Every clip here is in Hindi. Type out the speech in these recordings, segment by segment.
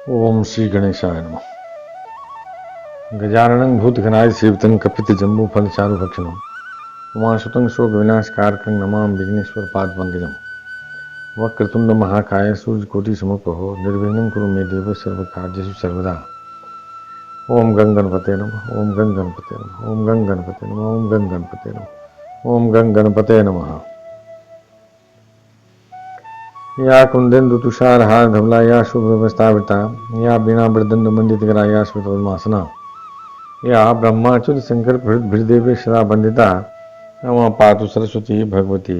ओम श्री गणेशाय नमः। गजाननं भूतगणाय सेवितं कपितजम्बू फलचारुभक्षणं उमासुतं शोकविनाशकारकं नमामि विघ्नेश्वर पादपङ्कजं। वक्रतुण्ड महाकाय सूर्यकोटिसमप्रभो निर्विघ्नं कुरु मे देव सर्वकार्येषु सर्वदा। ओम गं गणपते नमः। ओम गं गणपते नमः। ओम गं गणपते नमः। ओम गं गणपते नमः। ओम गं गणपते नमः। या कुंदेन्दु तुषारहार धवला या शुभ्रवस्त्रावृता या बीणा वृदंड मंडितकरा या श्वेतपद्मासना या ब्रह्माच्युत शंकर भृदेवे सदा वंदिता रमा पातु सरस्वती भगवती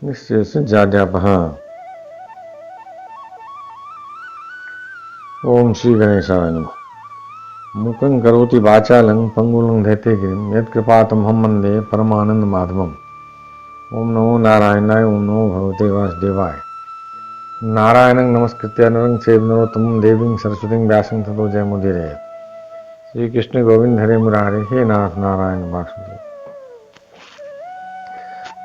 निश्चेषजाड्यापः। ओम श्री गणेशाय नमः। मुखं करोति वाचालं पंगुलं धैते गिरिं यत्कृपातमहं वन्दे परमानंद माधवम्। ओम नमो नारायणाय। ओम नमो भगवते वासुदेवाय। नारायणं नमस्कृत्य नरं चैव नरोत्तमं देवीं सरस्वतीं व्यासं ततो जयमुदीरयेत्। श्री कृष्ण गोविंद हरे मुरारे, हे नाथ नारायण वासुदेव।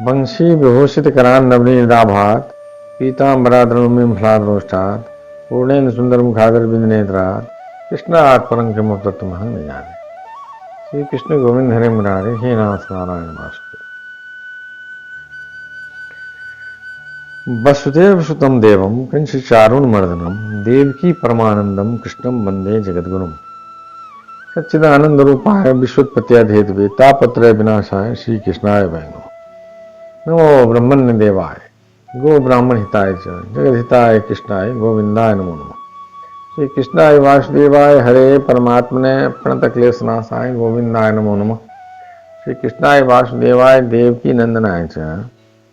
वंशी विभूषित करान नवनीदाभात पीतांबराधरनुमिं फलाद्रोष्टात् पूर्णेन सुंदर मुखागर बिंदनेत्रात् कृष्णात् परं किम तत्त्वमहं न जाने। श्री कृष्ण गोविंद हरे मुरारे, हे नाथ नारायण वासुदेव। वसुदेव सुतं देवं कंसचारूणमर्दनं देवकी परमानंदम कृष्णं वंदे जगद्गुरुम्। सच्चिदानंद रूपाय विश्वोत्पत्त्यादिहेतवे तापत्रय विनाशाय श्री कृष्णाय वै नमः। नमो ब्रह्मण्य देवाय गो ब्राह्मण हिताय च जगद हिताय कृष्णाय गोविंदाय नमो नमः। श्री कृष्णाय वासुदेवाय हरे परमात्मने प्रणतक्लेशनाशाय गोविंदाय नमो नमः। श्री कृष्णाय वासुदेवाय देवकी नंदनाय च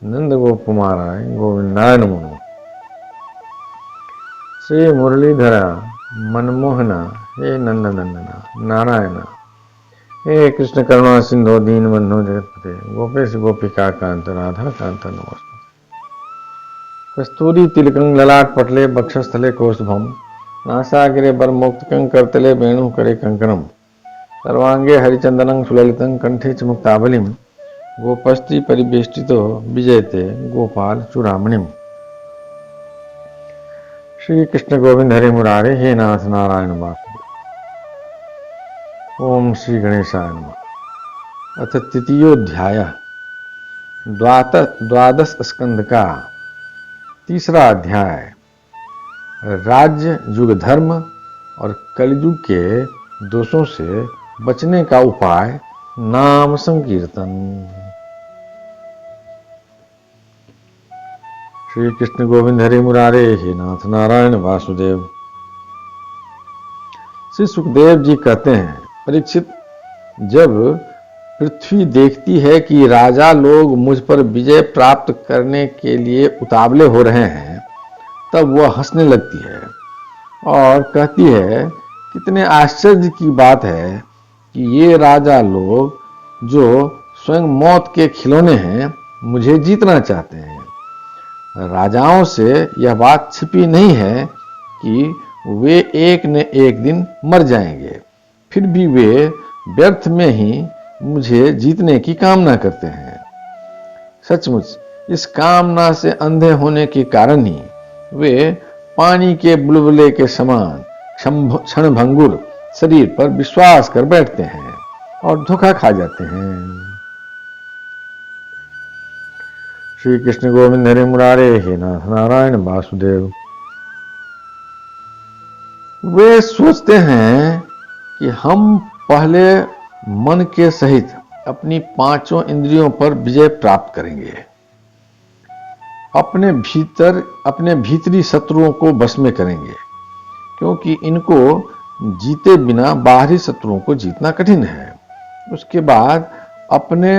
नंद गोप कुमाराय गोविंदाय नमो नमः। श्री मुरलीधरा मनमोहना हे नंद नंदना नारायण हे कृष्ण करुणा सिंधु दीन बंधु जगतपते गोपेश गोपिका कांत राधा कांत नमस्ते। कस्तूरी तिलकं ललाट पटले बक्षस्थले कौस्तुभम नासाग्रे बरमोक्तकं करतले वेणु करे कंकणम सर्वांगे हरिचंदनं सुललितं कंठे च मुक्तावलिं गोपस्त्री परिवेष्टितो विजयते गोपाल चूड़ामणिम। श्री कृष्ण गोविंद हरे मुरारे, हे नाथ नारायण वासुदेव। ओम श्री गणेशाय नमः। अथ तृतीयोध्याय द्वादश स्कंद का तीसरा अध्याय राज्य युग धर्म और कलयुग के दोषों से बचने का उपाय नाम संकीर्तन। श्री कृष्ण गोविंद हरे मुरारे, हे नाथ नारायण वासुदेव। श्री सुखदेव जी कहते हैं, परीक्षित, जब पृथ्वी देखती है कि राजा लोग मुझ पर विजय प्राप्त करने के लिए उतावले हो रहे हैं, तब वह हंसने लगती है और कहती है, कितने आश्चर्य की बात है कि ये राजा लोग जो स्वयं मौत के खिलौने हैं मुझे जीतना चाहते हैं। राजाओं से यह बात छिपी नहीं है कि वे एक न एक दिन मर जाएंगे, फिर भी वे व्यर्थ में ही मुझे जीतने की कामना करते हैं। सचमुच इस कामना से अंधे होने के कारण ही वे पानी के बुलबुले के समान क्षणभंगुर शरीर पर विश्वास कर बैठते हैं और धोखा खा जाते हैं। श्री कृष्ण गोविंद हरे मुरारे, हे नाथ नारायण वासुदेव। वे सोचते हैं कि हम पहले मन के सहित अपनी पांचों इंद्रियों पर विजय प्राप्त करेंगे, अपने भीतरी शत्रुओं को वश में करेंगे, क्योंकि इनको जीते बिना बाहरी शत्रुओं को जीतना कठिन है। उसके बाद अपने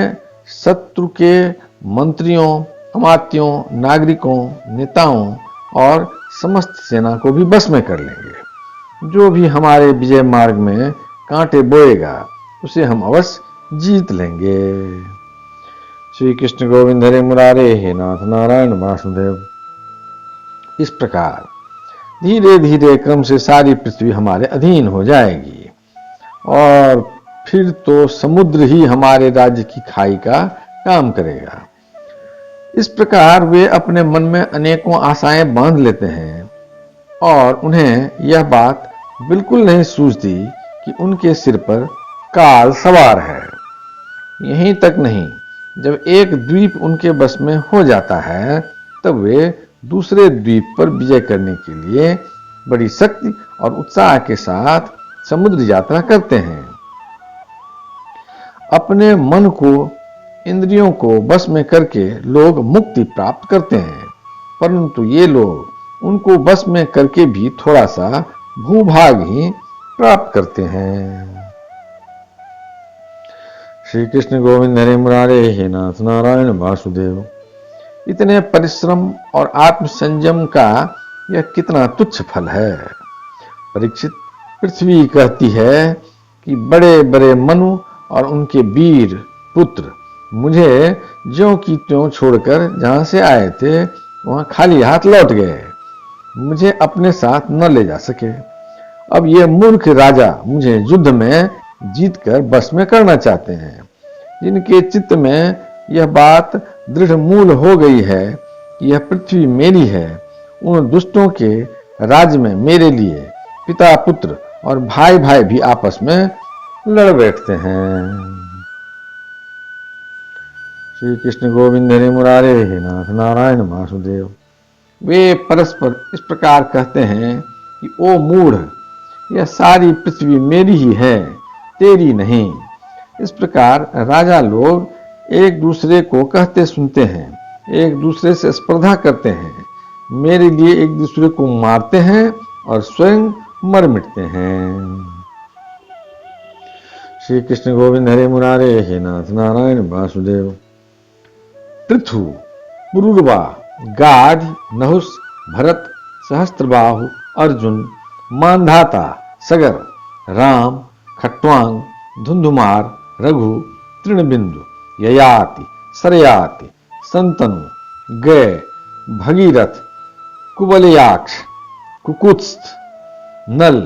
शत्रु के मंत्रियों, अमात्यों, नागरिकों, नेताओं और समस्त सेना को भी बस में कर लेंगे। जो भी हमारे विजय मार्ग में कांटे बोएगा उसे हम अवश्य जीत लेंगे। श्री कृष्ण गोविंद हरे मुरारे, हे नाथ नारायण वासुदेव। इस प्रकार धीरे धीरे क्रम से सारी पृथ्वी हमारे अधीन हो जाएगी और फिर तो समुद्र ही हमारे राज्य की खाई का काम करेगा। इस प्रकार वे अपने मन में अनेकों आशाएं बांध लेते हैं और उन्हें यह बात बिल्कुल नहीं सूझती कि उनके सिर पर काल सवार है। यहीं तक नहीं, जब एक द्वीप उनके बस में हो जाता है तब वे दूसरे द्वीप पर विजय करने के लिए बड़ी शक्ति और उत्साह के साथ समुद्र यात्रा करते हैं। अपने मन को, इंद्रियों को बस में करके लोग मुक्ति प्राप्त करते हैं, परंतु ये लोग उनको बस में करके भी थोड़ा सा भूभाग ही प्राप्त करते हैं। श्री कृष्ण गोविंद हरे मुरारे हे नाथ नारायण वासुदेव। इतने परिश्रम और आत्म संयम का यह कितना तुच्छ फल है। परीक्षित, पृथ्वी कहती है कि बड़े बड़े मनु और उनके वीर पुत्र मुझे ज्यों की त्यों छोड़कर जहां से आए थे वहां खाली हाथ लौट गए, मुझे अपने साथ न ले जा सके। अब ये मूर्ख राजा मुझे युद्ध में जीतकर बस में करना चाहते हैं। जिनके चित्त में यह बात दृढ़ मूल हो गई है कि यह पृथ्वी मेरी है, उन दुष्टों के राज्य में मेरे लिए पिता पुत्र और भाई भाई भी आपस में लड़ बैठते हैं। श्री कृष्ण गोविंद हरे मुरारे हे नाथ नारायण वासुदेव। वे परस्पर इस प्रकार कहते हैं कि ओ मूढ़, यह सारी पृथ्वी मेरी ही है, तेरी नहीं। इस प्रकार राजा लोग एक दूसरे को कहते सुनते हैं, एक दूसरे से स्पर्धा करते हैं, मेरे लिए एक दूसरे को मारते हैं और स्वयं मर मिटते हैं। श्री कृष्ण गोविंद हरे मुरारे हे नाथ नारायण वासुदेव। पृथु, पुरुरवा, गाध, नहुस, भरत, सहस्त्रबाहु, अर्जुन, मानधाता, सगर, राम, खट्वांग, धुंधुमार, रघु, तृणबिंदु, ययाति, सरयाति, संतनु, गय, भगीरथ, कुबलयाक्ष, कुकुत्स्थ, नल,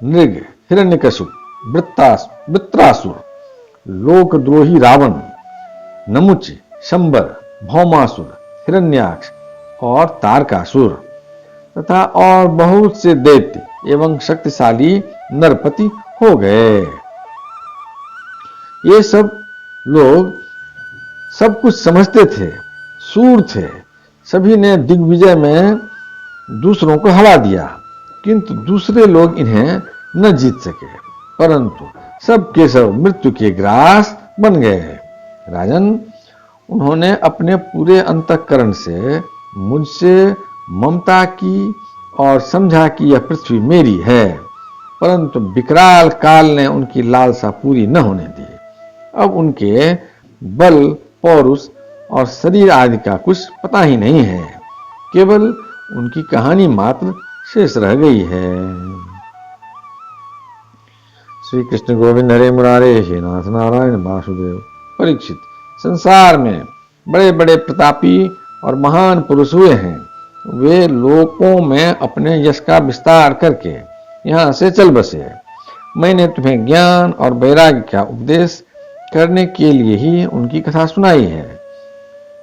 नृग, हिरण्यकशिप, वृत्रासुर, लोकद्रोही रावण, नमुच, शंबर, भौमासुर, हिरण्याक्ष और तारकासुर तथा और बहुत से दैत्य एवं शक्तिशाली नरपति हो गए। ये सब लोग सब कुछ समझते थे, सूर थे, सभी ने दिग्विजय में दूसरों को हरा दिया, किंतु दूसरे लोग इन्हें न जीत सके, परंतु सब के सब मृत्यु के ग्रास बन गए। राजन, उन्होंने अपने पूरे अंतःकरण से मुझसे ममता की और समझा कि यह पृथ्वी मेरी है, परंतु विकराल काल ने उनकी लालसा पूरी न होने दी। अब उनके बल, पौरुष और शरीर आदि का कुछ पता ही नहीं है, केवल उनकी कहानी मात्र शेष रह गई है। श्री कृष्ण गोविंद हरे मुरारे हे नाथ नारायण वासुदेव। परीक्षित, संसार में बड़े बड़े प्रतापी और महान पुरुष हुए हैं, वे लोकों में अपने यश का विस्तार करके यहाँ से चल बसे। मैंने तुम्हें ज्ञान और वैराग्य का उपदेश करने के लिए ही उनकी कथा सुनाई है।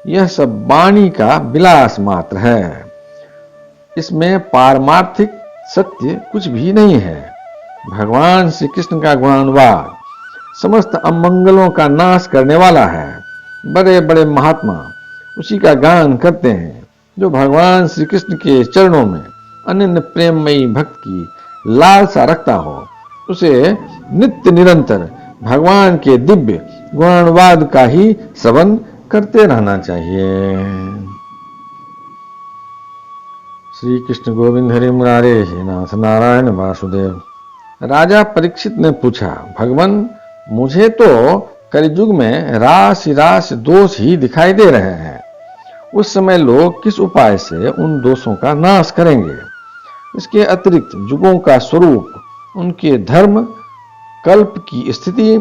यह सब वाणी का विलास मात्र है, इसमें पारमार्थिक सत्य कुछ भी नहीं है। भगवान श्री कृष्ण का गुणानुवाद समस्त अमंगलों का नाश करने वाला है। बड़े बड़े महात्मा उसी का गान करते हैं। जो भगवान श्री कृष्ण के चरणों में अनन्य प्रेममयी भक्त की लालसा रखता हो, उसे नित्य निरंतर भगवान के दिव्य गुणानुवाद का ही श्रवण करते रहना चाहिए। श्री कृष्ण गोविंद हरे मुरारे हे नाथ नारायण वासुदेव। राजा परीक्षित ने पूछा, भगवान, मुझे तो कलियुग में राशि राशि दोष ही दिखाई दे रहे हैं। उस समय लोग किस उपाय से उन दोषों का नाश करेंगे? इसके अतिरिक्त युगों का स्वरूप, उनके धर्म, कल्प की स्थिति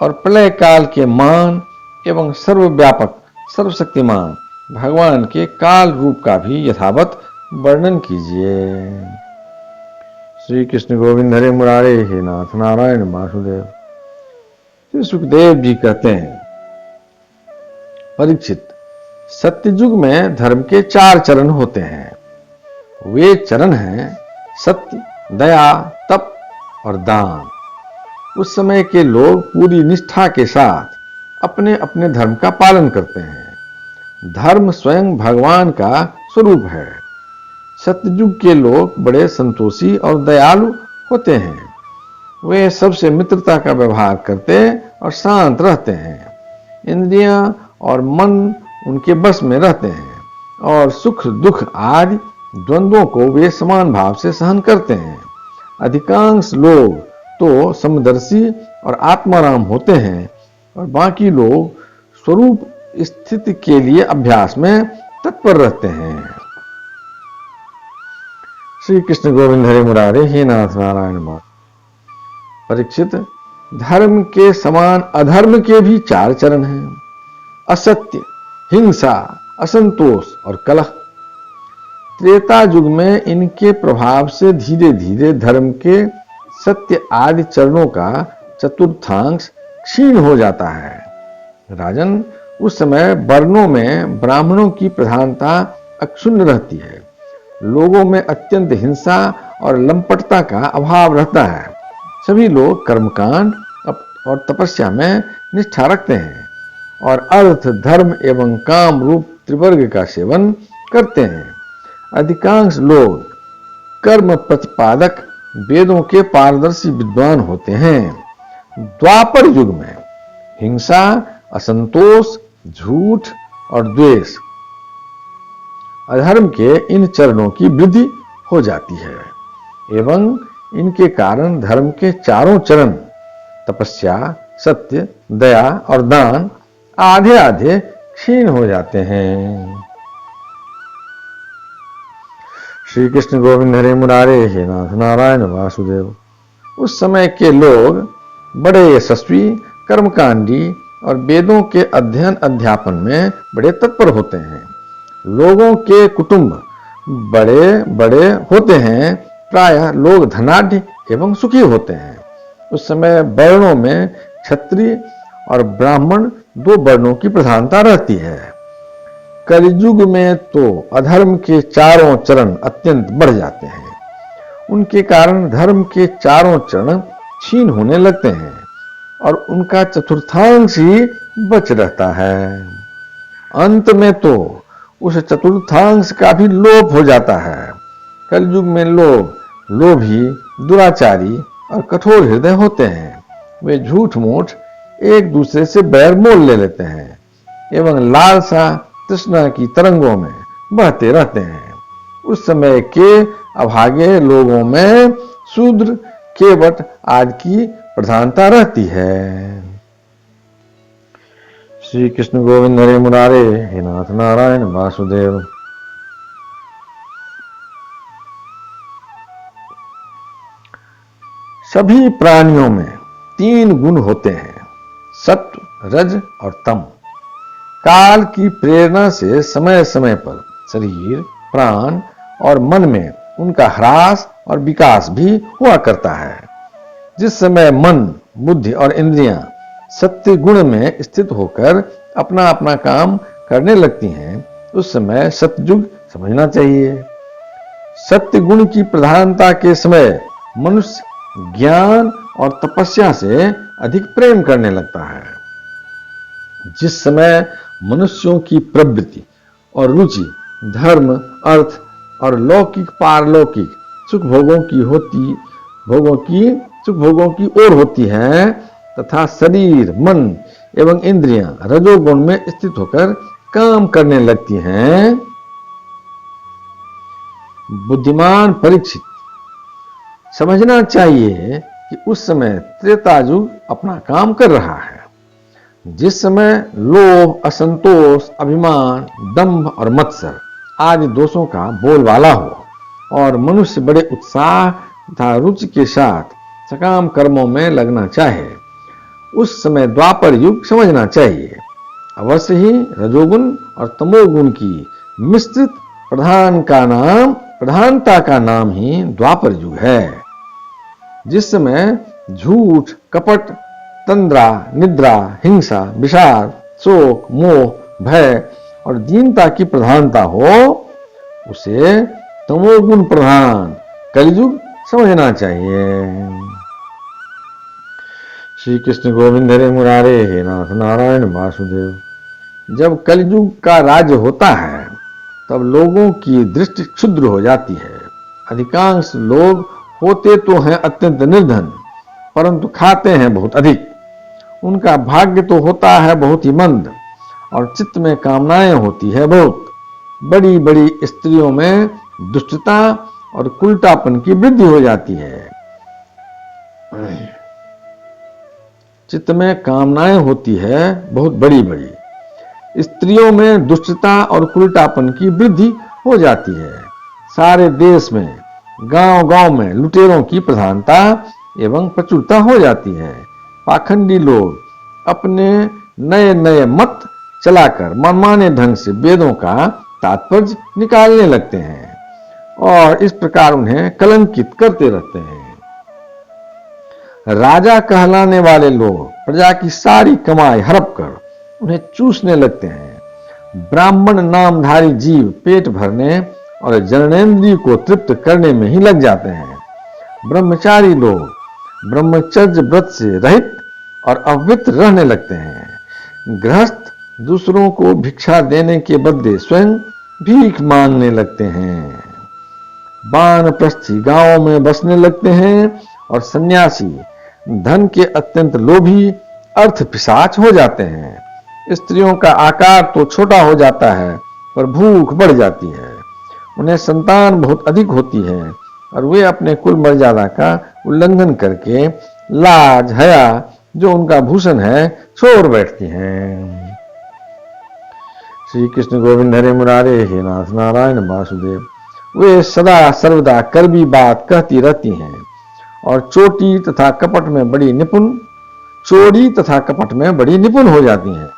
और प्रलय काल के मान एवं सर्वव्यापक सर्वशक्तिमान भगवान के काल रूप का भी यथावत वर्णन कीजिए। श्री कृष्ण गोविंद हरे मुरारे हे नाथ नारायण वासुदेव। श्री सुखदेव जी कहते हैं, परीक्षित, सत्ययुग में धर्म के 4 चरण होते हैं। वे चरण हैं सत्य, दया, तप और दान। उस समय के लोग पूरी निष्ठा के साथ अपने अपने धर्म का पालन करते हैं। धर्म स्वयं भगवान का स्वरूप है। सतयुग के लोग बड़े संतोषी और दयालु होते हैं। वे सबसे मित्रता का व्यवहार करते और शांत रहते हैं। इंद्रियां और मन उनके बस में रहते हैं और सुख दुख आदि द्वंद्वों को वे समान भाव से सहन करते हैं। अधिकांश लोग तो समदर्शी और आत्माराम होते हैं और बाकी लोग स्वरूप स्थिति के लिए अभ्यास में तत्पर रहते हैं। श्री कृष्ण गोविंद हरे मुरारे, हे नाथ नारायण बाल। परीक्षित, धर्म के समान अधर्म के भी 4 चरण हैं: असत्य, हिंसा, असंतोष और कलह। त्रेता युग में इनके प्रभाव से धीरे धीरे धर्म के सत्य आदि चरणों का चतुर्थांश क्षीण हो जाता है। राजन, उस समय वर्णों में ब्राह्मणों की प्रधानता अक्षुण्ण रहती है। लोगों में अत्यंत हिंसा और लंपटता का अभाव रहता है। सभी लोग कर्मकांड और तपस्या में निष्ठा रखते हैं और अर्थ, धर्म एवं काम रूप त्रिवर्ग का सेवन करते हैं। अधिकांश लोग कर्म प्रतिपादक वेदों के पारदर्शी विद्वान होते हैं। द्वापर युग में हिंसा, असंतोष, झूठ और द्वेष, अधर्म के इन चरणों की वृद्धि हो जाती है एवं इनके कारण धर्म के 4 चरण तपस्या, सत्य, दया और दान आधे आधे क्षीण हो जाते हैं। श्री कृष्ण गोविंद हरे मुरारे, हे नाथ नारायण वासुदेव। उस समय के लोग बड़े यशस्वी, कर्मकांडी और वेदों के अध्ययन अध्यापन में बड़े तत्पर होते हैं। लोगों के कुटुंब बड़े बड़े होते हैं। प्रायः लोग धनाढ्य एवं सुखी होते हैं। उस समय वर्णों में क्षत्रिय और ब्राह्मण 2 वर्णों की प्रधानता रहती है। कलयुग में तो अधर्म के 4 चरण अत्यंत बढ़ जाते हैं। उनके कारण धर्म के 4 चरण क्षीण होने लगते हैं और उनका चतुर्थांश ही बच रहता है। अंत में तो उस चतुर्थांश का भी लोप हो जाता है। कलयुग में लोग लोभी, दुराचारी और कठोर हृदय होते हैं। वे झूठ मूठ एक दूसरे से बैर मोल ले लेते हैं एवं लालसा तृष्णा की तरंगों में बहते रहते हैं। उस समय के अभागे लोगों में शूद्र, केवट आदि की प्रधानता रहती है। श्री कृष्ण गोविंद हरे मुरारे, हे नाथ नारायण वासुदेव। सभी प्राणियों में 3 गुण होते हैं: सत्व, रज और तम। काल की प्रेरणा से समय समय पर शरीर, प्राण और मन में उनका ह्रास और विकास भी हुआ करता है। जिस समय मन, बुद्धि और इंद्रियां सत्य गुण में स्थित होकर अपना अपना काम करने लगती हैं, उस समय सतयुग समझना चाहिए। सत्य गुण की प्रधानता के समय मनुष्य ज्ञान और तपस्या से अधिक प्रेम करने लगता है। जिस समय मनुष्यों की प्रवृत्ति और रुचि धर्म, अर्थ और लौकिक पारलौकिक सुख भोगों की ओर होती है तथा शरीर, मन एवं इंद्रियां रजोगुण में स्थित होकर काम करने लगती हैं, बुद्धिमान परीक्षित समझना चाहिए कि उस समय त्रेता युग अपना काम कर रहा है। जिस समय लोभ, असंतोष, अभिमान, दंभ और मत्सर आदि दोषों का बोलबाला हो और मनुष्य बड़े उत्साह तथा रुचि के साथ सकाम कर्मों में लगना चाहे, उस समय द्वापर युग समझना चाहिए। अवश्य ही रजोगुण और तमोगुण की मिश्रित प्रधानता का नाम ही द्वापर युग है। जिस समय झूठ, कपट, तंद्रा, निद्रा, हिंसा, विषाद, शोक, मोह, भय और दीनता की प्रधानता हो, उसे तमोगुण प्रधान कलयुग समझना चाहिए। श्री कृष्ण गोविंद हरे मुरारे हे नाथ नारायण वासुदेव। जब कलयुग का राज्य होता है तब लोगों की दृष्टि क्षुद्र हो जाती है। अधिकांश लोग होते तो हैं अत्यंत निर्धन, परंतु खाते हैं बहुत अधिक। उनका भाग्य तो होता है बहुत ही मंद, और चित्त में कामनाएं होती है बहुत। बड़ी बड़ी स्त्रियों में दुष्टता और कुलटापन की वृद्धि हो जाती है। चित्त में कामनाएं होती है बहुत बड़ी बड़ी। स्त्रियों में दुष्टता और कुलटापन की वृद्धि हो जाती है। सारे देश में गांव गांव में लुटेरों की प्रधानता एवं प्रचुरता हो जाती है। पाखंडी लोग अपने नए नए मत चलाकर मनमाने ढंग से वेदों का तात्पर्य निकालने लगते हैं और इस प्रकार उन्हें कलंकित करते रहते हैं। राजा कहलाने वाले लोग प्रजा की सारी कमाई हड़प कर उन्हें चूसने लगते हैं। ब्राह्मण नामधारी जीव पेट भरने और जननेंद्रिय को तृप्त करने में ही लग जाते हैं। ब्रह्मचारी लोग ब्रह्मचर्य व्रत से रहित और अवृत रहने लगते हैं। गृहस्थ दूसरों को भिक्षा देने के बदले स्वयं भीख मांगने लगते हैं। वानप्रस्थी गांवों में बसने लगते हैं और सन्यासी धन के अत्यंत लोभी अर्थ पिशाच हो जाते हैं। स्त्रियों का आकार तो छोटा हो जाता है पर भूख बढ़ जाती है। उन्हें संतान बहुत अधिक होती है और वे अपने कुल मर्यादा का उल्लंघन करके लाज हया जो उनका भूषण है छोड़ बैठती हैं। श्री कृष्ण गोविंद हरे मुरारे हे नाथ नारायण वासुदेव। वे सदा सर्वदा कड़वी बात कहती रहती हैं और चोरी तथा कपट में बड़ी निपुण हो जाती हैं।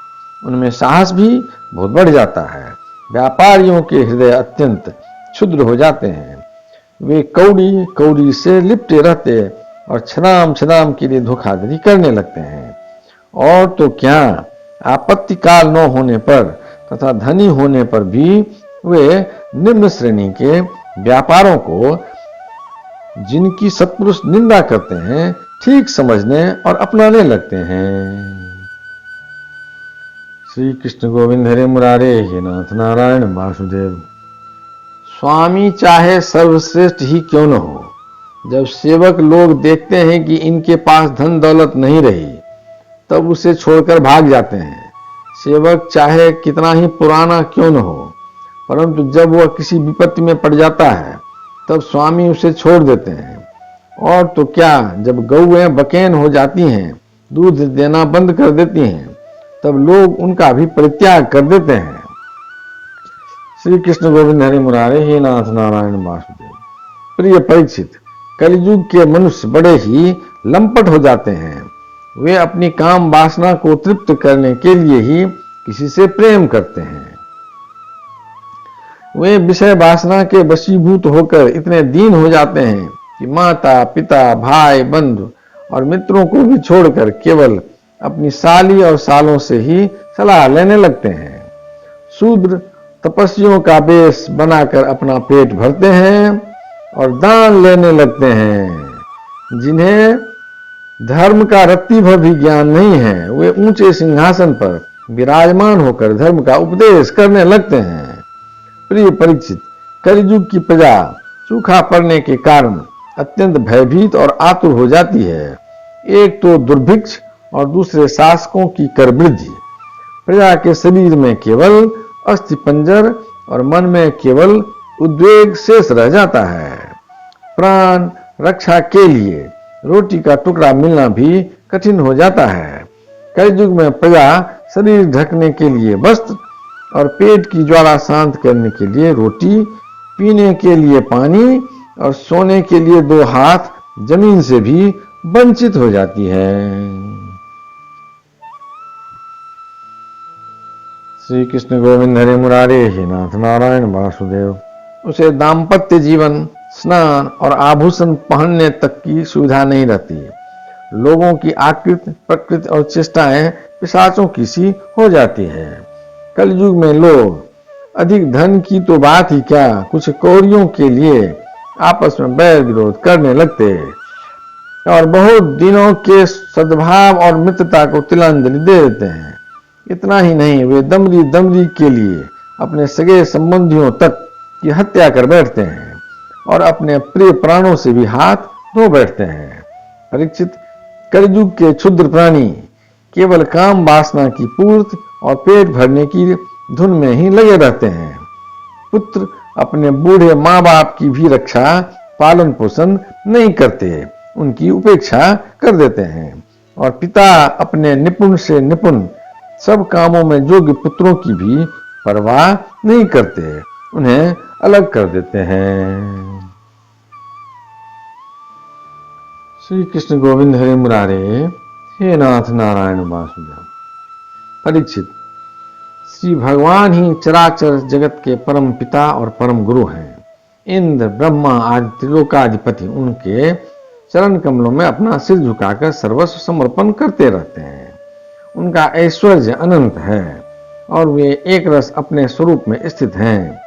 उनमें साहस भी बहुत बढ़ जाता है। व्यापारियों के हृदय अत्यंत क्षुद्र हो जाते हैं। वे कौड़ी कौड़ी से लिपटे रहते और छदाम छदाम के लिए धोखाधड़ी करने लगते हैं। और तो क्या, आपत्ति काल न होने पर तथा धनी होने पर भी वे निम्न श्रेणी के व्यापारों को, जिनकी सत्पुरुष निंदा करते हैं, ठीक समझने और अपनाने लगते हैं। श्री कृष्ण गोविंद हरे मुरारे हे नाथ नारायण वासुदेव। स्वामी चाहे सर्वश्रेष्ठ ही क्यों न हो, जब सेवक लोग देखते हैं कि इनके पास धन दौलत नहीं रही तब उसे छोड़कर भाग जाते हैं। सेवक चाहे कितना ही पुराना क्यों न हो, परंतु जब वह किसी विपत्ति में पड़ जाता है तब स्वामी उसे छोड़ देते हैं। और तो क्या, जब गौएं बकेन हो जाती हैं, दूध देना बंद कर देती हैं, तब लोग उनका भी परित्याग कर देते हैं। श्री कृष्ण गोविंद हरे मुरारे हे नाथ नारायण वासुदेव। प्रिय परीक्षित, कलयुग के मनुष्य बड़े ही लंपट हो जाते हैं। वे अपनी काम वासना को तृप्त करने के लिए ही किसी से प्रेम करते हैं। वे विषय वासना के वशीभूत होकर इतने दीन हो जाते हैं कि माता पिता भाई बंधु और मित्रों को भी छोड़कर केवल अपनी साली और सालों से ही सलाह लेने लगते हैं। शूद्र तपस्वियों का वेश बनाकर अपना पेट भरते हैं और दान लेने लगते हैं। जिन्हें धर्म का रत्ती भर भी ज्ञान नहीं है, वे ऊंचे सिंहासन पर विराजमान होकर धर्म का उपदेश करने लगते हैं। प्रिय परीक्षित, कलयुग की प्रजा सूखा पड़ने के कारण अत्यंत भयभीत और आतुर हो जाती है। एक तो दुर्भिक्ष और दूसरे शासकों की कर वृद्धि। प्रजा के शरीर में केवल अस्थि पंजर और मन में केवल उद्वेग शेष रह जाता है। प्राण रक्षा के लिए रोटी का टुकड़ा मिलना भी कठिन हो जाता है। कलयुग में प्रजा शरीर ढकने के लिए वस्त्र और पेट की ज्वाला शांत करने के लिए रोटी, पीने के लिए पानी और सोने के लिए 2 हाथ जमीन से भी वंचित हो जाती है। श्री कृष्ण गोविंद हरे मुरारे हे नाथ नारायण वासुदेव। उसे दाम्पत्य जीवन, स्नान और आभूषण पहनने तक की सुविधा नहीं रहती। लोगों की आकृति, प्रकृति और चेष्टाएं पिशाचों की सी हो जाती है। कलयुग में लोग अधिक धन की तो बात ही क्या, कुछ कौड़ियों के लिए आपस में बैर विरोध करने लगते और बहुत दिनों के सद्भाव और मित्रता को तिलांजलि दे देते हैं। इतना ही नहीं, वे दमड़ी दमड़ी के लिए अपने सगे संबंधियों तक की हत्या कर बैठते हैं और अपने प्रिय प्राणों से भी हाथ धो बैठते हैं। परीक्षित, कलयुग के क्षुद्र प्राणी केवल काम वासना की पूर्ति और पेट भरने की धुन में ही लगे रहते हैं। पुत्र अपने बूढ़े माँ बाप की भी रक्षा पालन पोषण नहीं करते, उनकी उपेक्षा कर देते हैं। और पिता अपने निपुण से निपुण सब कामों में योग्य पुत्रों की भी परवाह नहीं करते, उन्हें अलग कर देते हैं। श्री कृष्ण गोविंद हरे मुरारे, हे नाथ नारायण वासुदेव। परीक्षित, श्री भगवान ही चराचर जगत के परम पिता और परम गुरु हैं। इंद्र, ब्रह्मा आदि त्रिलोकाधिपति उनके चरण कमलों में अपना सिर झुकाकर सर्वस्व समर्पण करते रहते हैं। उनका ऐश्वर्य अनंत है और वे एक रस अपने स्वरूप में स्थित हैं।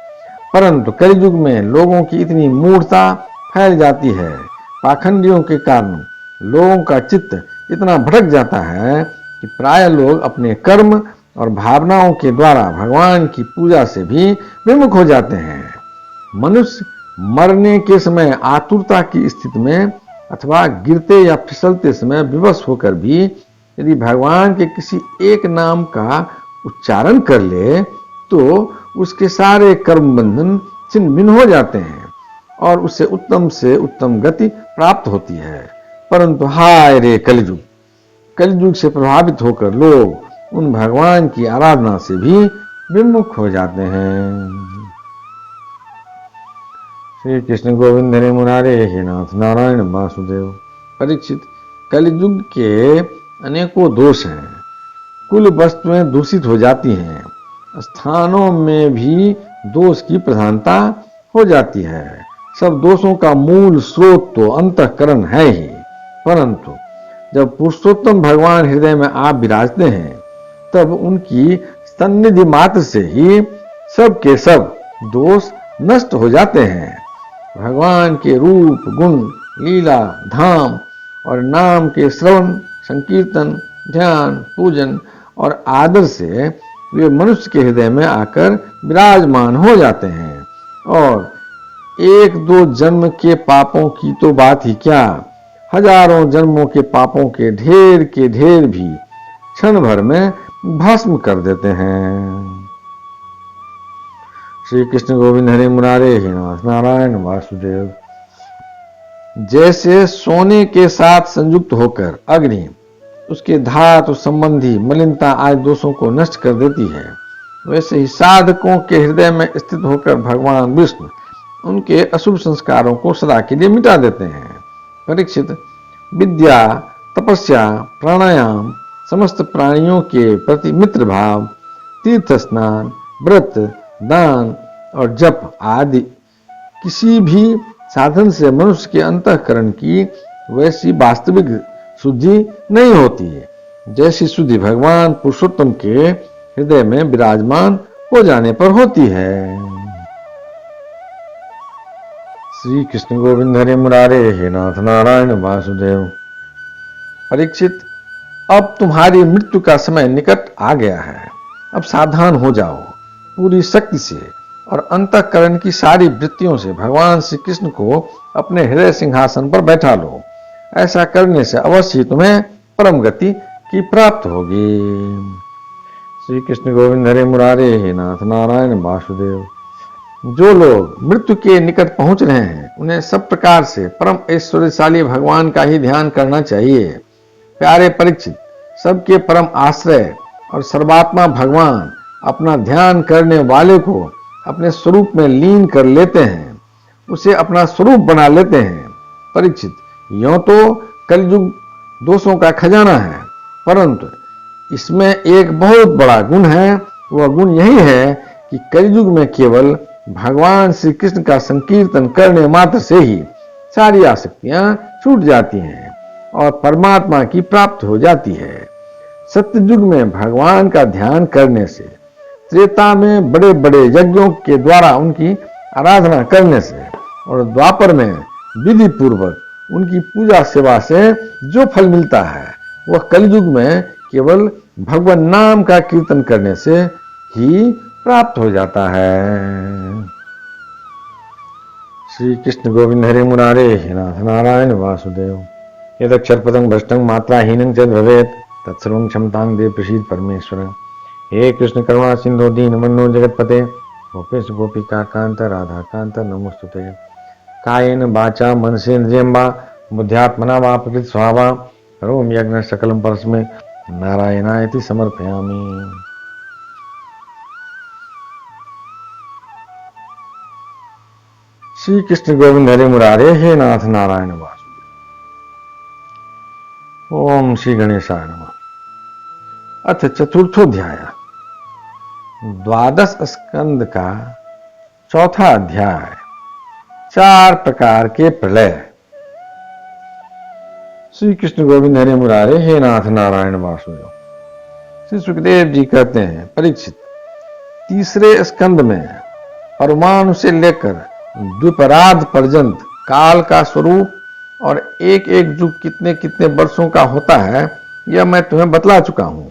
परंतु कलयुग में लोगों की इतनी मूढ़ता फैल जाती है, पाखंडियों के कारण लोगों का चित्त इतना भटक जाता है कि प्राय लोग अपने कर्म और भावनाओं के द्वारा भगवान की पूजा से भी विमुख हो जाते हैं। मनुष्य मरने के समय आतुरता की स्थिति में अथवा गिरते या फिसलते समय विवश होकर भी यदि भगवान के किसी एक नाम का उच्चारण कर ले तो उसके सारे कर्म बंधन छिन्न भिन्न हो जाते हैं और उससे उत्तम से उत्तम गति प्राप्त होती है। परंतु हाय रे कलयुग, कलयुग से प्रभावित होकर लोग उन भगवान की आराधना से भी विमुख हो जाते हैं। श्री कृष्ण गोविंद हरे मुरारे, हे नाथ नारायण वासुदेव। परीक्षित, कलयुग के अनेकों दोष हैं। कुल वस्तुएं दूषित हो जाती हैं, स्थानों में भी दोष की प्रधानता हो जाती है। सब दोषों का मूल स्रोत तो अंतःकरण है ही, परंतु जब पुरुषोत्तम भगवान हृदय में आप विराजते हैं तब उनकी सन्निधि मात्र से ही सब के सब दोष नष्ट हो जाते हैं। भगवान के रूप, गुण, लीला, धाम और नाम के श्रवण, संकीर्तन, ध्यान, पूजन और आदर से वे मनुष्य के हृदय में आकर विराजमान हो जाते हैं और एक दो जन्म के पापों की तो बात ही क्या, हजारों जन्मों के पापों के ढेर भी क्षण भर में भस्म कर देते हैं। श्री कृष्ण गोविंद हरे मुरारे, हे नाथ नारायण वासुदेव। जैसे सोने के साथ संयुक्त होकर अग्नि उसके धातु संबंधी मलिनता आदि दोषों को नष्ट कर देती है, वैसे ही साधकों के हृदय में स्थित होकर भगवान विष्णु उनके अशुभ संस्कारों को सदा के लिए मिटा देते हैं। परीक्षित, विद्या, तपस्या, प्राणायाम, समस्त प्राणियों के प्रति मित्र भाव, तीर्थ स्नान, व्रत, दान और जप आदि किसी भी साधन से मनुष्य के अंतःकरण की वैसी वास्तविक शुद्धि नहीं होती है जैसी शुद्धि भगवान पुरुषोत्तम के हृदय में विराजमान हो जाने पर होती है। श्री कृष्ण गोविंद हरे मुरारे, हे नाथ नारायण वासुदेव। परीक्षित, अब तुम्हारी मृत्यु का समय निकट आ गया है। अब सावधान हो जाओ, पूरी शक्ति से और अंतःकरण की सारी वृत्तियों से भगवान श्री कृष्ण को अपने हृदय सिंहासन पर बैठा लो। ऐसा करने से अवश्य तुम्हें परम गति की प्राप्त होगी। श्री कृष्ण गोविंद हरे मुरारे, हे नाथ नारायण वासुदेव। जो लोग मृत्यु के निकट पहुंच रहे हैं उन्हें सब प्रकार से परम ऐश्वर्यशाली भगवान का ही ध्यान करना चाहिए। प्यारे परीक्षित, सबके परम आश्रय और सर्वात्मा भगवान अपना ध्यान करने वाले को अपने स्वरूप में लीन कर लेते हैं, उसे अपना स्वरूप बना लेते हैं। परीक्षित, यों तो कलयुग दोषों का खजाना है, परंतु इसमें एक बहुत बड़ा गुण है। वह गुण यही है कि कलयुग में केवल भगवान श्री कृष्ण का संकीर्तन करने मात्र से ही सारी आसक्तियां छूट जाती हैं और परमात्मा की प्राप्ति हो जाती है। सत्ययुग में भगवान का ध्यान करने से, त्रेता में बड़े बड़े यज्ञों के द्वारा उनकी आराधना करने से और द्वापर में विधि पूर्वक उनकी पूजा सेवा से जो फल मिलता है वह कलयुग में केवल भगवान नाम का कीर्तन करने से ही प्राप्त हो जाता है। श्री कृष्ण गोविंद हरे मुरारे हे नाथ नारायण वासुदेव। यदक्षर पदं भ्रष्टं मात्राहीनं च भवेत् तत्सर्वं क्षमतां देव प्रसीद परमेश्वर। हे कृष्ण करुणा सिंधु दीनबन्धो जगत्पते गोपेश गोपिका कांत राधा कांत नमोस्तुते। कायेन वाचा मनसेन्द्रियं वा बुद्ध्यात्मना वा प्रकृति स्वभावा करोमि यज्ञ सकलं परस्मै नारायणायति समर्पयामि। श्री कृष्ण गोविंद हरे मुरारे हे नाथ नारायण वासुदेव। ओम श्री गणेशाय नमः। अथ चतुर्थोध्याय, द्वादश स्कंद का चौथा अध्याय, 4 प्रकार के प्रलय। श्री कृष्ण गोविंद हरे मुरारे हे नाथ नारायण वासुदेव। श्री सुखदेव जी कहते हैं, परीक्षित, तीसरे स्कंद में परमाणु से लेकर द्विपराध पर्यंत काल का स्वरूप और एक एक युग कितने कितने वर्षों का होता है यह मैं तुम्हें बतला चुका हूं।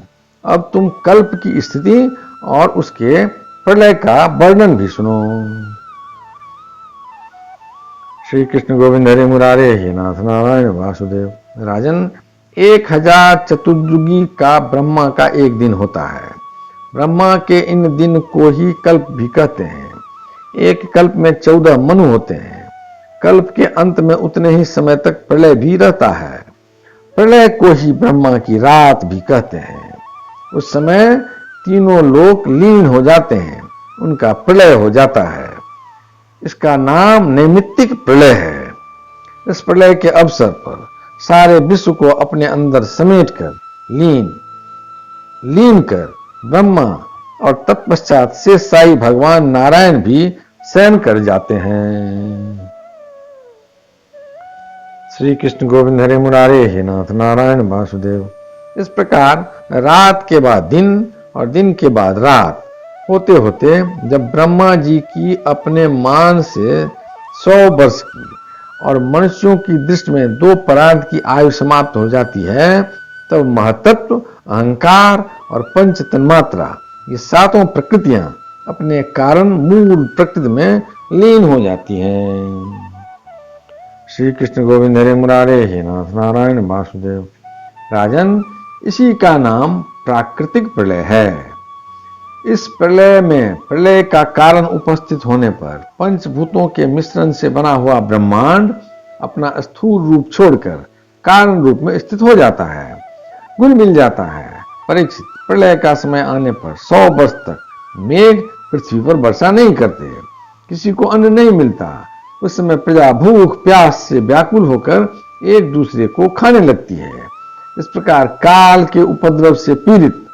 अब तुम कल्प की स्थिति और उसके प्रलय का वर्णन भी सुनो। श्री कृष्ण गोविंद हरे मुरारे हे नाथ नारायण वासुदेव। राजन, 1000 चतुर्युगी का ब्रह्मा का एक दिन होता है। ब्रह्मा के इन दिन को ही कल्प भी कहते हैं। एक कल्प में 14 मनु होते हैं। कल्प के अंत में उतने ही समय तक प्रलय भी रहता है। प्रलय को ही ब्रह्मा की रात भी कहते हैं। उस समय तीनों लोक लीन हो जाते हैं, उनका प्रलय हो जाता है। इसका नाम नैमित्तिक प्रलय है। इस प्रलय के अवसर पर सारे विश्व को अपने अंदर समेटकर लीन कर ब्रह्मा और तत्पश्चात से साई भगवान नारायण भी शयन कर जाते हैं। श्री कृष्ण गोविंद हरे मुरारे हे नाथ नारायण वासुदेव। इस प्रकार रात के बाद दिन और दिन के बाद रात होते होते जब ब्रह्मा जी की अपने मान से 100 वर्ष की और मनुष्यों की दृष्टि में 2 परार्ध की आयु समाप्त हो जाती है, तब महतत्व, अहंकार और पंच तन्मात्रा, ये 7 प्रकृतियां अपने कारण मूल प्रकृति में लीन हो जाती हैं। श्री कृष्ण गोविंद हरे मुरारे हे नाथ नारायण वासुदेव। राजन, इसी का नाम प्राकृतिक प्रलय है। इस प्रलय में प्रलय का कारण उपस्थित होने पर पंचभूतों के मिश्रण से बना हुआ ब्रह्मांड अपना स्थूल रूप छोड़कर कारण रूप में स्थित हो जाता है, घुल मिल जाता है। परीक्षित, प्रलय का समय आने पर 100 वर्ष तक मेघ पृथ्वी पर वर्षा नहीं करते, किसी को अन्न नहीं मिलता। उस समय प्रजा भूख प्यास से व्याकुल होकर एक दूसरे को खाने लगती है। इस प्रकार काल के उपद्रव से पीड़ित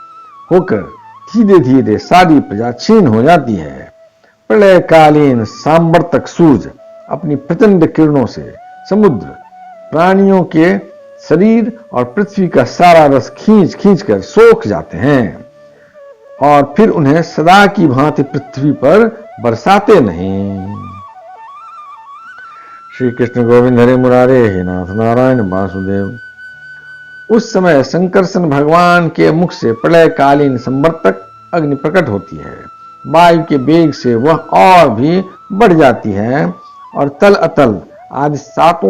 होकर धीरे धीरे सारी प्रजा क्षीण हो जाती है। प्रलय कालीन सांवर्तक सूरज अपनी प्रचंड किरणों से समुद्र, प्राणियों के शरीर और पृथ्वी का सारा रस खींच खींच कर सोख जाते हैं और फिर उन्हें सदा की भांति पृथ्वी पर बरसाते नहीं। श्री कृष्ण गोविंद हरे मुरारे हे नाथ नारायण वासुदेव। उस समय संकर्षण भगवान के मुख से प्रलयकालीन संवर्तक अग्नि प्रकट होती है। वायु के वेग से वह और भी बढ़ जाती है और तल अतल आदि 7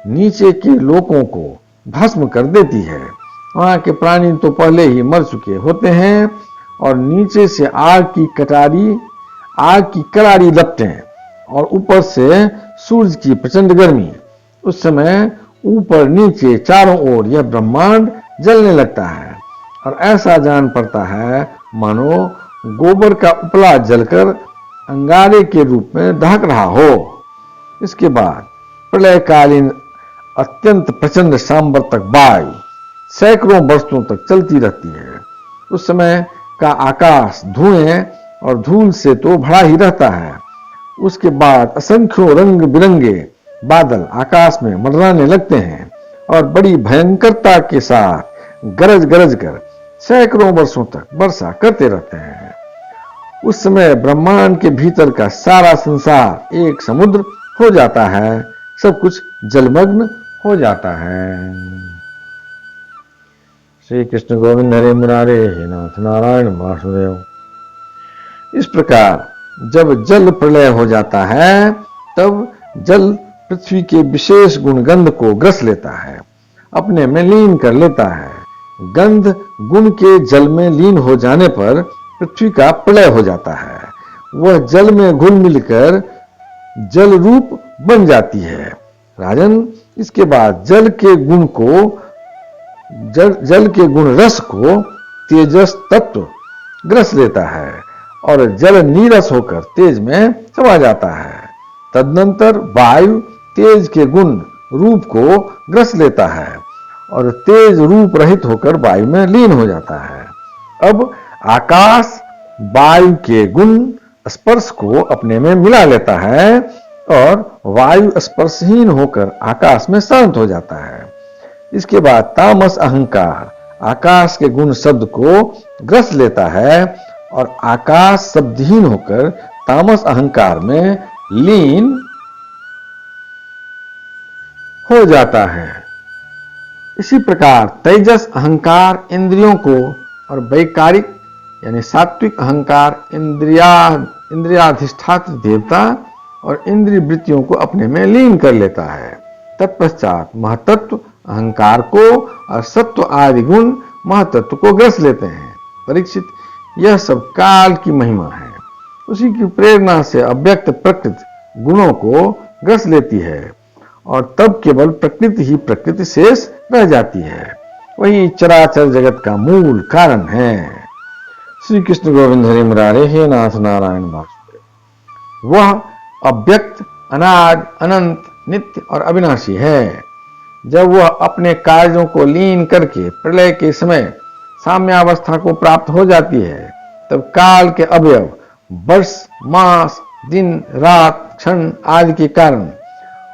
नीचे के लोकों को भस्म कर देती है। वहां के प्राणी तो पहले ही मर चुके होते हैं और नीचे से आग की करारी लपटें और ऊपर से सूरज की प्रचंड गर्मी। उस समय ऊपर नीचे चारों ओर यह ब्रह्मांड जलने लगता है और ऐसा जान पड़ता है मानो गोबर का उपला जलकर अंगारे के रूप में दहक रहा हो। इसके बाद प्रलयकालीन अत्यंत प्रचंड सांवर्तक वायु सैकड़ों वर्षों तक चलती रहती है। उस समय का आकाश धुएं और धूल से तो भरा ही रहता है। उसके बाद असंख्यों रंग बिरंगे बादल आकाश में मंडराने लगते हैं और बड़ी भयंकरता के साथ गरज गरज कर सैकड़ों वर्षों तक वर्षा करते रहते हैं। उस समय ब्रह्मांड के भीतर का सारा संसार एक समुद्र हो जाता है, सब कुछ जलमग्न हो जाता है। श्री कृष्ण गोविंद हरे मुरारे हे नाथ नारायण वासुदेव। इस प्रकार जब जल प्रलय हो जाता है तब जल पृथ्वी के विशेष गुण गंध को ग्रस लेता है, अपने में लीन कर लेता है। गंध गुण के जल में लीन हो जाने पर पृथ्वी का प्रलय हो जाता है। वह जल में घुल मिलकर जल रूप बन जाती है। राजन, इसके बाद जल के गुण रस को तेजस तत्व ग्रस लेता है और जल नीरस होकर तेज में समा जाता है। तदनंतर वायु तेज के गुण रूप को ग्रस लेता है और तेज रूप रहित होकर वायु में लीन हो जाता है। अब आकाश वायु के गुण स्पर्श को अपने में मिला लेता है और वायु स्पर्शहीन होकर आकाश में शांत हो जाता है। इसके बाद तामस अहंकार आकाश के गुण शब्द को ग्रस लेता है और आकाश शब्दहीन होकर तामस अहंकार में लीन हो जाता है। इसी प्रकार तेजस अहंकार इंद्रियों को और वैकारिक यानी सात्विक अहंकार इंद्रियाधिष्ठात्र देवता और इंद्रिय वृत्तियों को अपने में लीन कर लेता है। तत्पश्चात महतत्व अहंकार को और सत्व आदि गुण महतत्व को ग्रस लेते हैं। परीक्षित, यह सब काल की महिमा है। उसी की प्रेरणा से अव्यक्त प्रकृति गुणों को ग्रस लेती है और तब केवल प्रकृति ही प्रकृति शेष रह जाती है। वही चराचर जगत का मूल कारण है। श्री कृष्ण गोविंद हरे मुरारे हे नाथ नारायण वासुदेव। वह अव्यक्त अनाद अनंत नित्य और अविनाशी है। जब वह अपने कार्यों को लीन करके प्रलय के समय साम्यावस्था को प्राप्त हो जाती है तब काल के अवयव वर्ष मास दिन रात क्षण आदि के कारण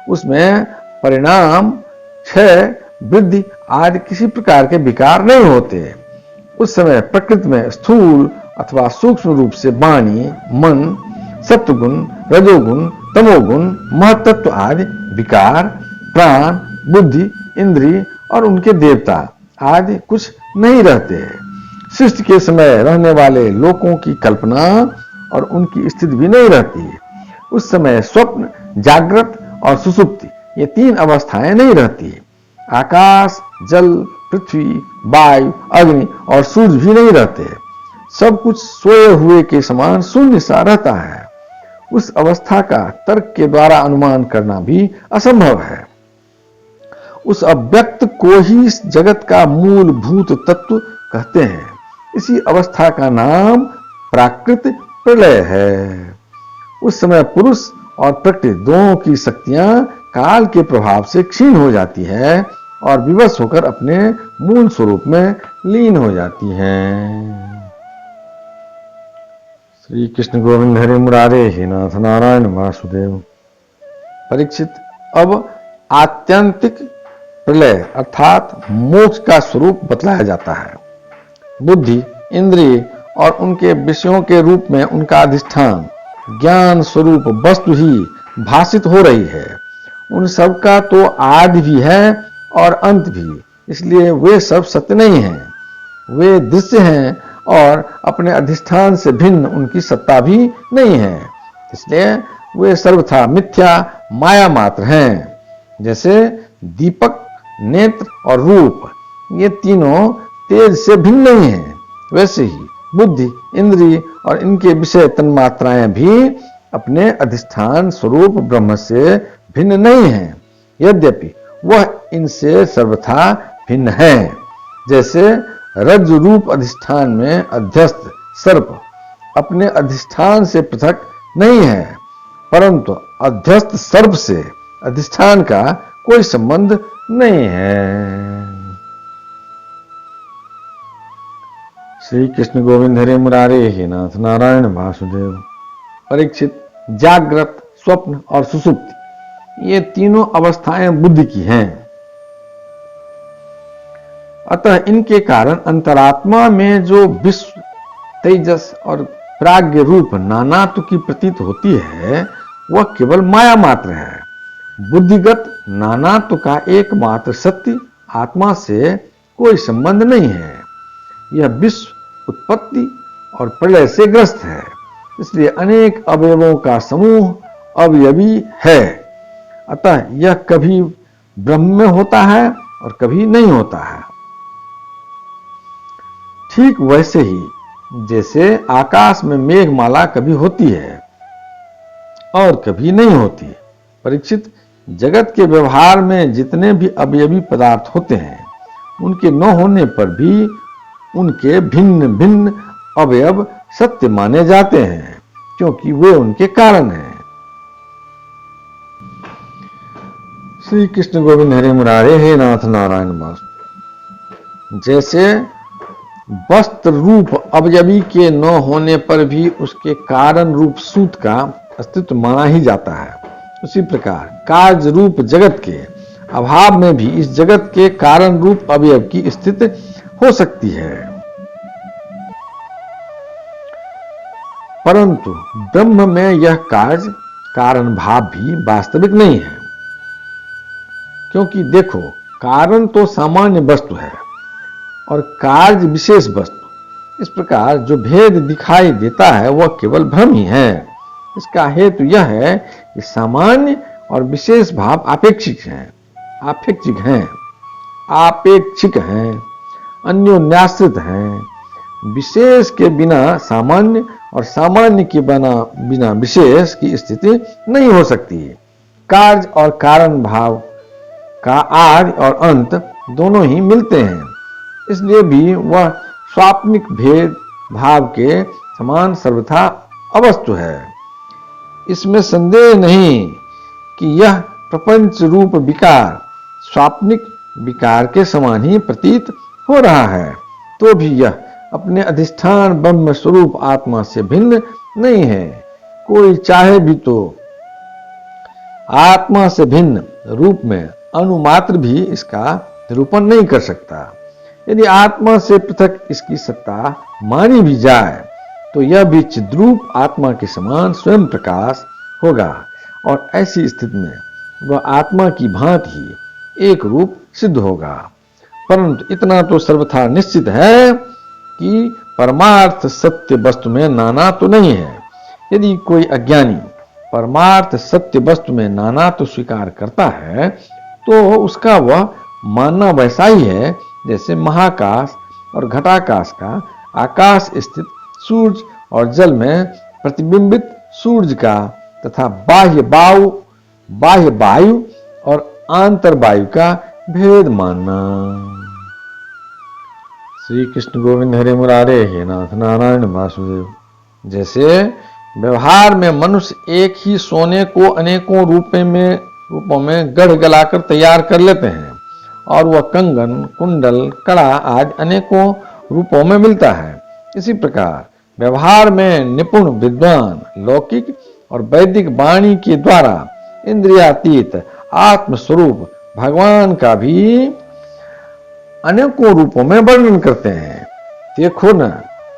उसमें परिणाम क्षय वृद्धि आदि किसी प्रकार के विकार नहीं होते। उस समय प्रकृति में स्थूल अथवा सूक्ष्म रूप से वाणी मन सत्वगुण रजोगुण तमोगुण महतत्व आदि विकार प्राण बुद्धि इंद्रिय और उनके देवता आदि कुछ नहीं रहते। सृष्टि के समय रहने वाले लोकों की कल्पना और उनकी स्थिति भी नहीं रहती। उस समय स्वप्न जागृत और सुसुप्ति ये तीन अवस्थाएं नहीं रहती। आकाश जल पृथ्वी वायु अग्नि और सूर्य भी नहीं रहते। सब कुछ सोए हुए के समान शून्य सा रहता है। उस अवस्था का तर्क के द्वारा अनुमान करना भी असंभव है। उस अव्यक्त को ही इस जगत का मूलभूत तत्व कहते हैं। इसी अवस्था का नाम प्राकृत प्रलय है। उस समय पुरुष और प्रकृति दोनों की शक्तियां काल के प्रभाव से क्षीण हो जाती है और विवश होकर अपने मूल स्वरूप में लीन हो जाती हैं। श्री कृष्ण गोविंद हरे मुरारे हे नाथ नारायण वासुदेव। परीक्षित, अब आत्यंतिक प्रलय अर्थात मोक्ष का स्वरूप बतलाया जाता है। बुद्धि इंद्रिय और उनके विषयों के रूप में उनका अधिष्ठान ज्ञान स्वरूप वस्तु ही भाषित हो रही है। उन सब का तो आदि भी है और अंत भी, इसलिए वे सब सत्य नहीं हैं। वे दृश्य हैं और अपने अधिष्ठान से भिन्न उनकी सत्ता भी नहीं है, इसलिए वे सर्वथा मिथ्या माया मात्र हैं। जैसे दीपक नेत्र और रूप ये तीनों तेज से भिन्न नहीं हैं, वैसे ही बुद्धि इंद्रिय और इनके विषय तन्मात्राएं भी अपने अधिष्ठान स्वरूप ब्रह्म से भिन्न नहीं हैं, यद्यपि वह इनसे सर्वथा भिन्न है। जैसे रज्जु रूप अधिष्ठान में अध्यस्त सर्प अपने अधिष्ठान से पृथक नहीं है, परंतु अध्यस्त सर्प से अधिष्ठान का कोई संबंध नहीं है। श्री कृष्ण गोविंद हरे मुरारे हे नाथ नारायण वासुदेव। परीक्षित, जागृत स्वप्न और सुसुप्ति ये तीनों अवस्थाएं बुद्धि की हैं। अतः इनके कारण अंतरात्मा में जो विश्व तेजस और प्राज्ञ रूप नानात्व की प्रतीत होती है वह केवल माया मात्र है। बुद्धिगत नानात्व का एकमात्र सत्य आत्मा से कोई संबंध नहीं है। यह विश्व उत्पत्ति और प्रलय से ग्रस्त है, इसलिए अनेक अवयवों का समूह अवयवी है। अतः यह कभी ब्रह्म में होता है और कभी नहीं होता है। ठीक वैसे ही जैसे आकाश में मेघमाला कभी होती है और कभी नहीं होती। परीक्षित, जगत के व्यवहार में जितने भी अवयवी पदार्थ होते हैं, उनके न होने पर भी उनके भिन्न भिन्न अवयव सत्य माने जाते हैं, क्योंकि वे उनके कारण हैं। श्री कृष्ण गोविंद हरे मुरारे, हे नाथ नारायण वासुदेव। जैसे वस्त्र रूप अवयवी के न होने पर भी उसके कारण रूप सूत का अस्तित्व माना ही जाता है, उसी प्रकार कार्य रूप जगत के अभाव में भी इस जगत के कारण रूप अवयव की स्थिति हो सकती है। परंतु ब्रह्म में यह कार्य कारण भाव भी वास्तविक नहीं है, क्योंकि देखो, कारण तो सामान्य वस्तु है और कार्य विशेष वस्तु। इस प्रकार जो भेद दिखाई देता है वह केवल भ्रम ही है। इसका हेतु यह है कि सामान्य और विशेष भाव आपेक्षिक हैं, अन्योन्याश्रित हैं। विशेष के बिना सामान्य और सामान्य के बिना विशेष की स्थिति नहीं हो सकती। कार्य और कारण भाव का आदि और अंत दोनों ही मिलते हैं, इसलिए भी वह स्वाप्निक भेद भाव के समान सर्वथा अवस्तु है। इसमें संदेह नहीं कि यह प्रपंच रूप विकार स्वाप्निक विकार के समान ही प्रतीत हो रहा है, तो भी यह अपने अधिष्ठान ब्रह्म स्वरूप आत्मा से भिन्न नहीं है। कोई चाहे भी तो आत्मा से भिन्न रूप में अनुमात्र भी इसका निरूपण नहीं कर सकता। यदि आत्मा से पृथक इसकी सत्ता मानी भी जाए तो यह भी चिद्रूप आत्मा के समान स्वयं प्रकाश होगा, और ऐसी स्थिति में वह आत्मा की भांति ही एक रूप सिद्ध होगा। परंतु इतना तो सर्वथा निश्चित है कि परमार्थ सत्य वस्तु में नाना तो नहीं है। यदि कोई अज्ञानी परमार्थ सत्य वस्तु में नाना तो स्वीकार करता है तो उसका वह मानना वैसा ही है जैसे महाकाश और घटाकाश का आकाश स्थित सूर्य और जल में प्रतिबिंबित सूर्य का तथा बाह्य वायु और आंतर वायु का भेद मानना। श्री कृष्ण गोविंद हरे मुरारे, हे नाथ नारायण वासुदेव। जैसे व्यवहार में मनुष्य एक ही सोने को अनेकों रूपों में गढ़ गलाकर तैयार कर लेते हैं और वह कंगन, कुंडल, कड़ा आदि अनेकों रूपों में मिलता है, इसी प्रकार व्यवहार में निपुण विद्वान लौकिक और वैदिक वाणी के द्वारा इंद्रियातीत आत्मस्वरूप भगवान का भी अनेकों रूपों में वर्णन करते हैं। देखो न,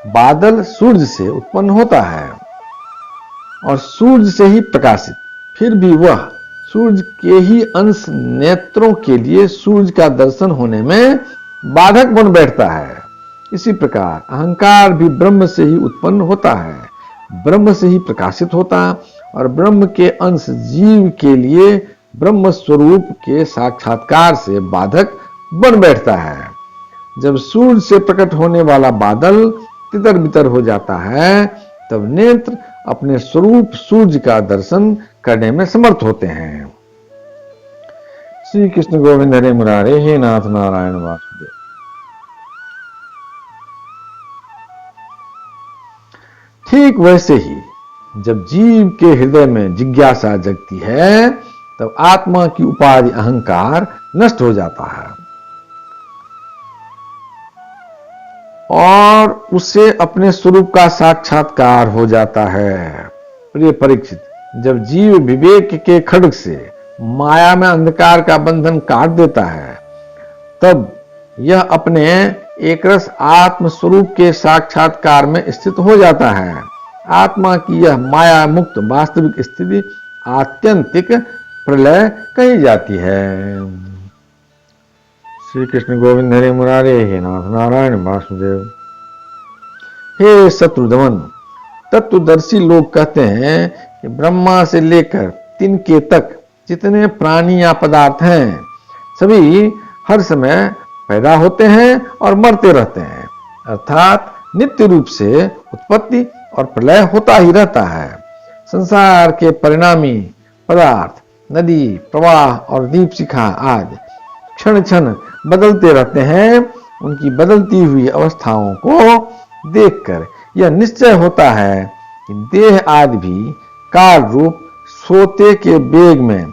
बादल सूर्य से उत्पन्न होता है और सूर्य से ही प्रकाशित, फिर भी वह सूर्य के ही अंश नेत्रों के लिए सूर्य का दर्शन होने में बाधक बन बैठता है। इसी प्रकार अहंकार भी ब्रह्म से ही उत्पन्न होता है, ब्रह्म से ही प्रकाशित होता और ब्रह्म के अंश जीव के लिए ब्रह्म स्वरूप के साक्षात्कार से बाधक बन बैठता है। जब सूर्य से प्रकट होने वाला बादल तितर बितर हो जाता है तब नेत्र अपने स्वरूप सूर्य का दर्शन करने में समर्थ होते हैं। श्री कृष्ण गोविंद हरे मुरारे, हे नाथ नारायण वासुदेव। ठीक वैसे ही जब जीव के हृदय में जिज्ञासा जगती है तब आत्मा की उपाधि अहंकार नष्ट हो जाता है और उसे अपने स्वरूप का साक्षात्कार हो जाता है। प्रिय परीक्षित, जब जीव विवेक के खड्ग से माया में अंधकार का बंधन काट देता है तब यह अपने एकरस आत्म स्वरूप के साक्षात्कार में स्थित हो जाता है। आत्मा की यह माया मुक्त वास्तविक स्थिति आत्यंतिक प्रलय कही जाती है। श्री कृष्ण गोविंद हरे मुरारे, हे नाथ नारायण वासुदेव। हे शत्रुदमन, तत्वदर्शी लोग कहते हैं कि ब्रह्मा से लेकर तिनके तक जितने प्राणी या पदार्थ हैं सभी हर समय पैदा होते हैं और मरते रहते हैं, अर्थात नित्य रूप से उत्पत्ति और प्रलय होता ही रहता है। संसार के परिणामी पदार्थ, नदी, प्रवाह और दीपशिखा आदि क्षण क्षण बदलते रहते हैं। उनकी बदलती हुई अवस्थाओं को देखकर यह निश्चय होता है कि देह आदि भी काल रूप सोते के वेग में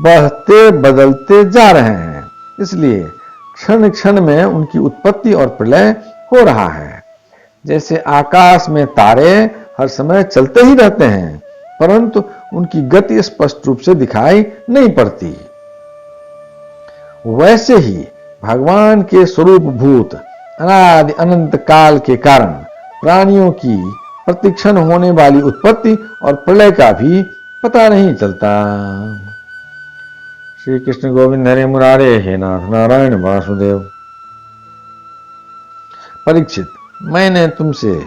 बढ़ते बदलते जा रहे हैं। इसलिए क्षण क्षण में उनकी उत्पत्ति और प्रलय हो रहा है। जैसे आकाश में तारे हर समय चलते ही रहते हैं, परंतु उनकी गति स्पष्ट रूप से दिखाई नहीं पड़ती, वैसे ही भगवान के स्वरूप भूत अनादि अनंत काल के कारण प्राणियों की प्रतिक्षण होने वाली उत्पत्ति और प्रलय का भी पता नहीं चलता। श्री कृष्ण गोविंद हरे मुरारे, हे नाथ नारायण वासुदेव। परीक्षित, मैंने तुमसे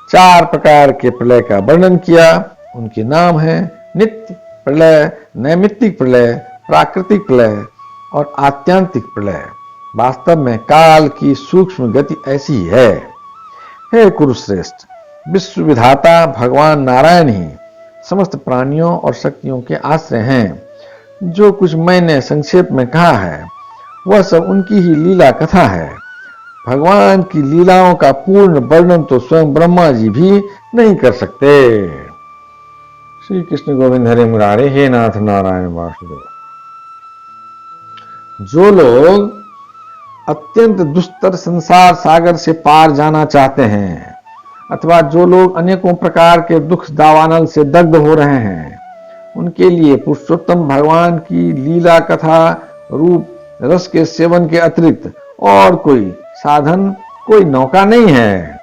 4 प्रकार के प्रलय का वर्णन किया। उनके नाम हैं नित्य प्रलय, नैमित्तिक प्रलय, प्राकृतिक प्रलय और आत्यंतिक प्रलय। वास्तव में काल की सूक्ष्म गति ऐसी ही है। हे कुरुश्रेष्ठ, विश्व विधाता भगवान नारायण ही समस्त प्राणियों और शक्तियों के आश्रय हैं। जो कुछ मैंने संक्षेप में कहा है वह सब उनकी ही लीला कथा है। भगवान की लीलाओं का पूर्ण वर्णन तो स्वयं ब्रह्मा जी भी नहीं कर सकते। श्री कृष्ण गोविंद हरे मुरारे, हे नाथ नारायण वासुदेव। जो लोग अत्यंत दुस्तर संसार सागर से पार जाना चाहते हैं, अथवा जो लोग अनेकों प्रकार के दुख दावानल से दग्ध हो रहे हैं, उनके लिए पुरुषोत्तम भगवान की लीला कथा रूप रस के सेवन के अतिरिक्त और कोई साधन, कोई नौका नहीं है।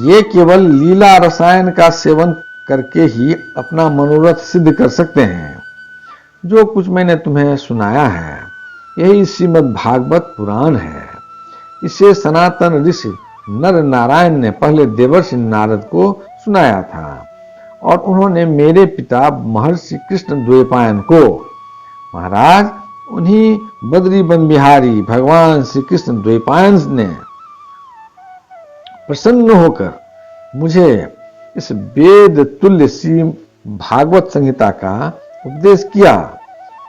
ये केवल लीला रसायन का सेवन करके ही अपना मनोरथ सिद्ध कर सकते हैं। जो कुछ मैंने तुम्हें सुनाया है यही श्रीमद् भागवत पुराण है। इसे सनातन ऋषि नर नारायण ने पहले देवर्षि नारद को सुनाया था और उन्होंने मेरे पिता महर्षि कृष्ण द्वैपायन को। महाराज, उन्हीं बद्री वन बिहारी भगवान श्री कृष्ण द्वैपायन ने प्रसन्न होकर मुझे इस वेद तुल्य श्री भागवत संहिता का उपदेश किया।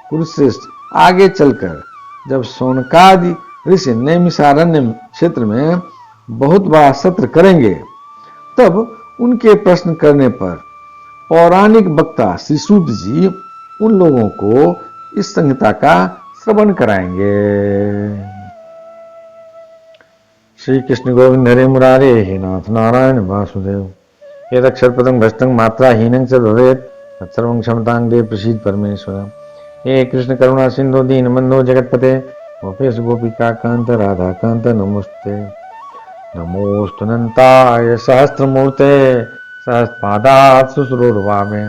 कुरुश्रेष्ठ, आगे चलकर जब शौनकादि ऋषि नैमिषारण्य क्षेत्र में बहुत बड़ा सत्र करेंगे, तब उनके प्रश्न करने पर पौराणिक वक्ता श्री सूत जी उन लोगों को इस संहिता का श्रवण कराएंगे। श्री कृष्ण गोविंद हरे मुरारे, हे नाथ नारायण वासुदेव। यदक्षरपदं भ्रष्टं मात्राहीनं च भवेत् तत्सर्वं क्षमतां देव प्रसीद परमेश्वर। हे कृष्ण करुणा सिंधु दीनबंधो जगत्पते गोपेश गोपिका कांत राधा कांत नमोस्ते। नमोस्तुनंताय सहस्त्रमूर्ते सहस्रपादात् शुश्रूषवामे।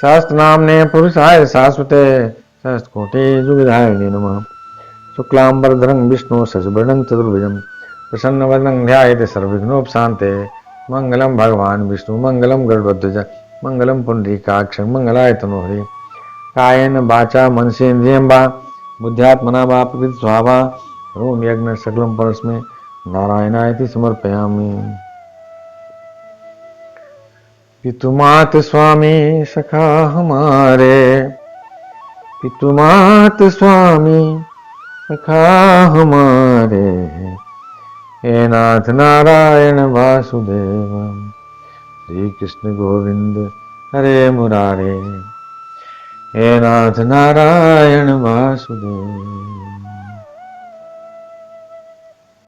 सहस्रनाम्ने पुरुषाय शाश्वते सहस्रकोटि युगधारिणे नमः। शुक्लांबरधरं विष्णु शशिवर्णं चतुर्भुजं प्रसन्नवदनं ध्यायेत् सर्वविघ्नोपशान्ते। मंगलम भगवान विष्णु मंगलम गरुड़ध्वज मंगलम पुंडरीकाक्ष मंगलाय तनोहरि। कायेन वाचा मनसेन्द्रियं वा बुद्ध्यात्मना वा प्रकृति स्वभावा करोमि यज्ञ सकलं परस्मै नारायणायति समर्पयामि। पितुमात स्वामी सखा हमारे, पितुमात स्वामी सखा हमारे, हे नाथ नारायण वासुदेव। श्री कृष्ण गोविंद हरे मुरारे, हे नाथ नारायण वासुदेव।